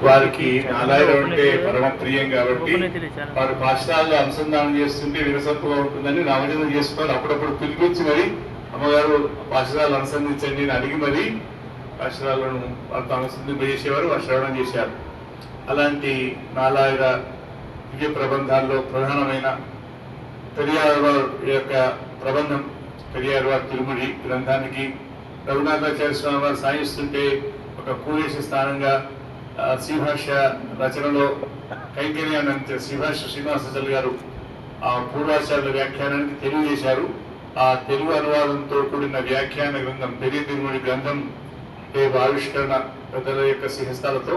వారికి ఆలయం అంటే పరమ ప్రియం కాబట్టి వారు పాఠశాలలో అనుసంధానం చేస్తుంటే వినసొంపుగా ఉంటుందని నామజనం చేసుకొని అప్పుడప్పుడు పిలిపించి మరి అమ్మగారు పాఠశాలను అనుసంధించండి అని అడిగి మరి పాఠశాలను వారితో అనుసంధింపజేసేవారు, వారు శ్రవణం చేశారు. అలాంటి నాలాయుధ దివ్య ప్రబంధాల్లో ప్రధానమైన పెరియార్ యొక్క ప్రబంధం పెరియార్ తిరుముడి గ్రంథానికి రఘునాథాచార్య స్వామి వారు సాగిస్తుంటే ఒక కూలేసి స్థానంగా శ్రీభాష్య రచనలో కైంకర్యాన్ని అందించే శ్రీభాష్య శ్రీనివాసాచార్యులు గారు ఆ పూర్వాచార్యుల వ్యాఖ్యానానికి తెలియజేశారు. ఆ తెలుగు అనువాదంతో కూడిన వ్యాఖ్యాన గ్రంథం పెరియ తిరుమడి గ్రంథం ఆవిష్కరణ పెద్దల యొక్క సిహస్తాలతో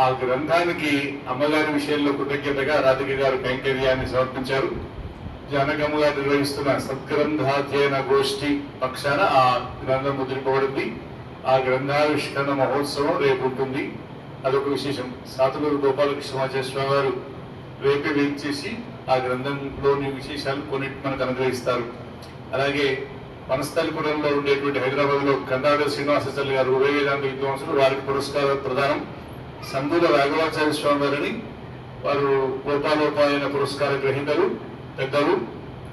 ఆ గ్రంథానికి అమ్మగారి విషయంలో కృతజ్ఞతగా రాధిక గారు కైంకర్యాన్ని సమర్పించారు. జానకమ్మ గారు నిర్వహిస్తున్న సద్గ్రంథాధ్యయన గోష్ఠి పక్షాన ఆ గ్రంథం ముద్రింపబడింది. ఆ గ్రంథావిష్కరణ మహోత్సవం రేపు ఉంటుంది. అదొక విశేషం. సాతులూరు గోపాలకృష్ణమాచార్య స్వామి వారు రేపే వేయించేసి ఆ గ్రంథంలోని విశేషాలు కొన్నిటి మనకు అనుగ్రహిస్తారు. అలాగే వనస్థలిపురంలో ఉండేటువంటి హైదరాబాద్ లో కందాడ శ్రీనివాసాచార్య గారు ఉభయ వేదాంత విద్వాంసులు, వారికి పురస్కార ప్రదానం. సందూల రాఘవాచార్య స్వామి వారిని వారు గోపాలోపాయన పురస్కార గ్రహీతలు, పెద్దలు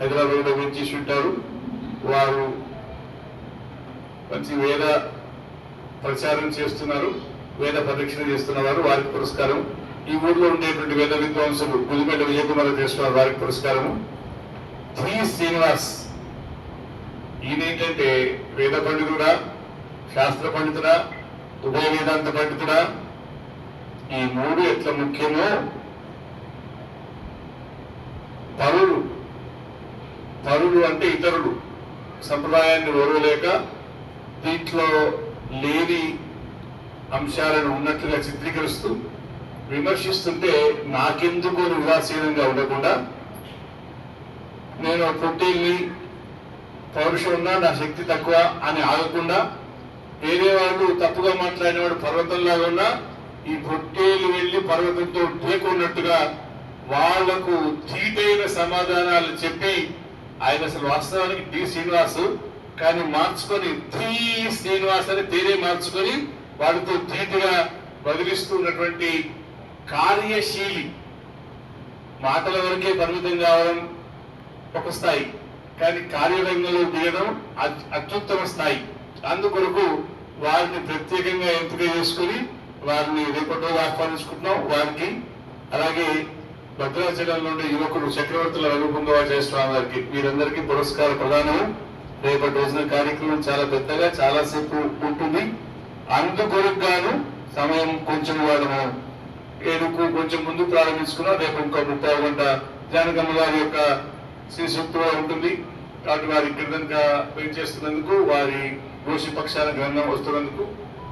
హైదరాబాద్ లో వేయించేసి ఉంటారు. వారు మంచి వేద ప్రచారం చేస్తున్నారు, వేద పరిరక్షణ చేస్తున్నవారు, వారికి పురస్కారం. ఈ ఊర్లో ఉండేటువంటి వేద విద్వాంసులు పులిమెడ విజయకుమార్ చేస్తున్నారు, వారికి పురస్కారము. శ్రీ శ్రీనివాస్ ఈయనేంటంటే వేద పండితుడా, శాస్త్ర పండితుడా, ఉభయ వేదాంత పండితుడా, ఈ మూడు ఎట్లా ముఖ్యమో పరులు అంటే ఇతరులు సంప్రదాయాన్ని ఓర్వలేక దీంట్లో లేని అంశాలను ఉన్నట్లుగా చిత్రీకరిస్తూ విమర్శిస్తుంటే నాకెందుకు ఉదాసీనంగా ఉండకుండా, నేను పొట్టేల్ని పౌరుషం ఉన్నా నా శక్తి తక్కువ అని ఆగకుండా, వేరే వాళ్ళు తప్పుగా మాట్లాడిన వాడు పర్వతంలాగా ఉన్నా ఈ పొట్టేలు వెళ్ళి పర్వతంతో ఢేకున్నట్టుగా వాళ్లకు ధీటైన సమాధానాలు చెప్పి ఆయన అసలు వాస్తవానికి డి శ్రీనివాసు కానీ మార్చుకొని ధీ శ్రీనివాస్ అని పేరే మార్చుకొని వాడితో ధీటుగా బదిలిస్తున్నటువంటి కార్యశీలి. మాటల వరకే పరిమితం కావడం ఒక స్థాయి, కానీ కార్యరంగంలో దిగడం అత్యుత్తమ స్థాయి. అందుకొరకు వారిని ప్రత్యేకంగా ఎంపిక చేసుకుని వారిని రేపటి ఆహ్వానించుకుంటున్నాం. వారికి అలాగే భద్రాచలంలో ఉండే యువకులు చక్రవర్తుల రఘుపుంగవాచార్య స్వామి వారికి వీరందరికీ పురస్కార ప్రదానం రేపటి రోజున కార్యక్రమం చాలా పెద్దగా చాలాసేపు ఉంటుంది. అందుకొరకు గాను సమయం కొంచెం వాళ్ళము 7కు కొంచెం ముందు ప్రారంభించుకున్నాం. రేపు ఇంకో 30 గంట జానకమ్మ గారి యొక్క శ్రీసూక్తుగా ఉంటుంది. కాబట్టి వారి గ్రంథంగా చేస్తున్నందుకు, వారి గోషి పక్షాల గ్రంథం వస్తున్నందుకు,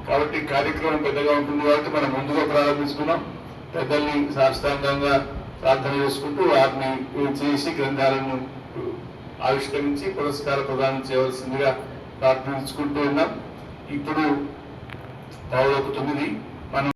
కాబట్టి కార్యక్రమం పెద్దగా ఉంటుంది. కాబట్టి మనం ముందుగా ప్రారంభించుకున్నాం. పెద్దల్ని సాష్టాంగంగా ప్రార్థన చేసుకుంటూ వారిని చేసి గ్రంథాలను ఆవిష్కరించి పురస్కార ప్రదానం చేయవలసిందిగా ప్రార్థించుకుంటూ ఉన్నాం. ఇప్పుడు 9:15